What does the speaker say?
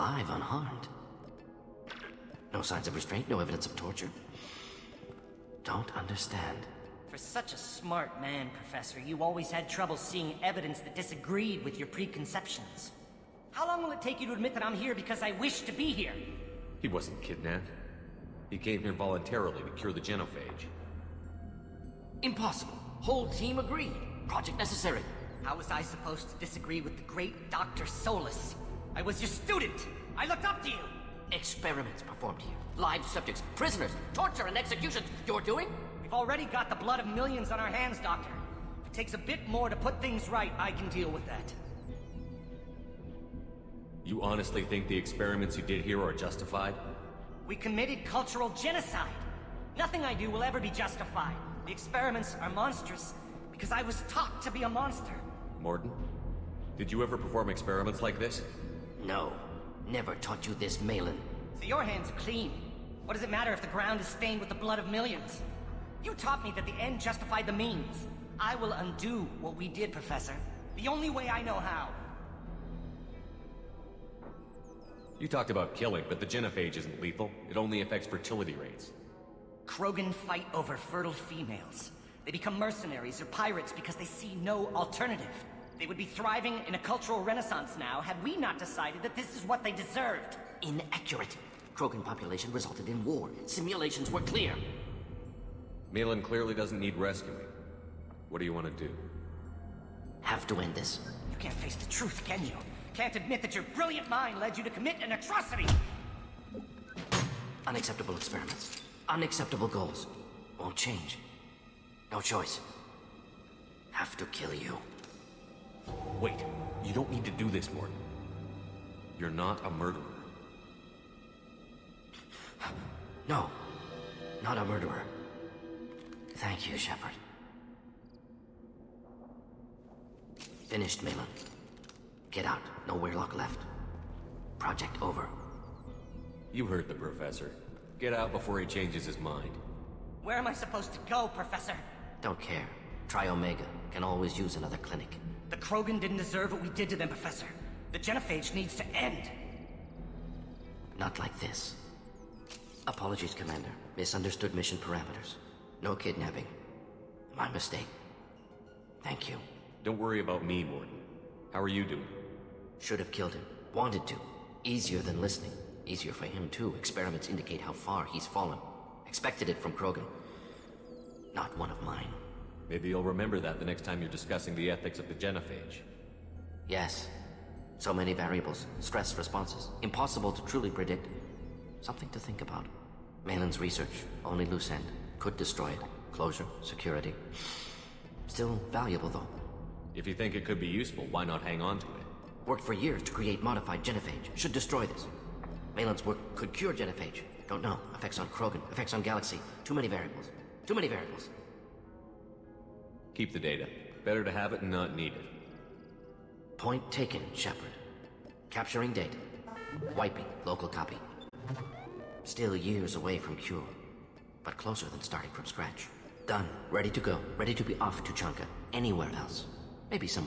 alive, unharmed. No signs of restraint, no evidence of torture. Don't understand. For such a smart man, Professor, you always had trouble seeing evidence that disagreed with your preconceptions. How long will it take you to admit that I'm here because I wish to be here? He wasn't kidnapped. He came here voluntarily to cure the genophage. Impossible. Whole team agreed. Project necessary. How was I supposed to disagree with the great Dr. Solus? I was your student! I looked up to you! Experiments performed here. Live subjects, prisoners, torture and executions. You're doing? We've already got the blood of millions on our hands, Doctor. If it takes a bit more to put things right, I can deal with that. You honestly think the experiments you did here are justified? We committed cultural genocide. Nothing I do will ever be justified. The experiments are monstrous because I was taught to be a monster. Morton, did you ever perform experiments like this? No. Never taught you this, Malin. So your hands are clean. What does it matter if the ground is stained with the blood of millions? You taught me that the end justified the means. I will undo what we did, Professor. The only way I know how. You talked about killing, but the genophage isn't lethal. It only affects fertility rates. Krogan fight over fertile females. They become mercenaries or pirates because they see no alternative. They would be thriving in a cultural renaissance now had we not decided that this is what they deserved. Inaccurate. Krogan population resulted in war. Simulations were clear. Malin clearly doesn't need rescuing. What do you want to do? Have to end this. You can't face the truth, can you? Can't admit that your brilliant mind led you to commit an atrocity! Unacceptable experiments. Unacceptable goals. Won't change. No choice. Have to kill you. Wait, you don't need to do this, Morton. You're not a murderer. No. Not a murderer. Thank you, Shepard. Finished, Malin. Get out. No Weirlock left. Project over. You heard the professor. Get out before he changes his mind. Where am I supposed to go, Professor? Don't care. Try Omega. Can always use another clinic. The Krogan didn't deserve what we did to them, Professor. The genophage needs to end. Not like this. Apologies, Commander. Misunderstood mission parameters. No kidnapping. My mistake. Thank you. Don't worry about me, Morton. How are you doing? Should have killed him. Wanted to. Easier than listening. Easier for him, too. Experiments indicate how far he's fallen. Expected it from Krogan. Not one of mine. Maybe you'll remember that the next time you're discussing the ethics of the genophage. Yes. So many variables. Stress responses. Impossible to truly predict. Something to think about. Malin's research. Only loose end. Could destroy it. Closure. Security. Still valuable, though. If you think it could be useful, why not hang on to it? Worked for years to create modified genophage. Should destroy this. Malin's work could cure genophage. Don't know. Effects on Krogan. Effects on Galaxy. Too many variables. Too many variables. Keep the data. Better to have it and not need it. Point taken, Shepard. Capturing data. Wiping local copy. Still years away from cure. But closer than starting from scratch. Done. Ready to go. Ready to be off to Chanka. Anywhere else. Maybe some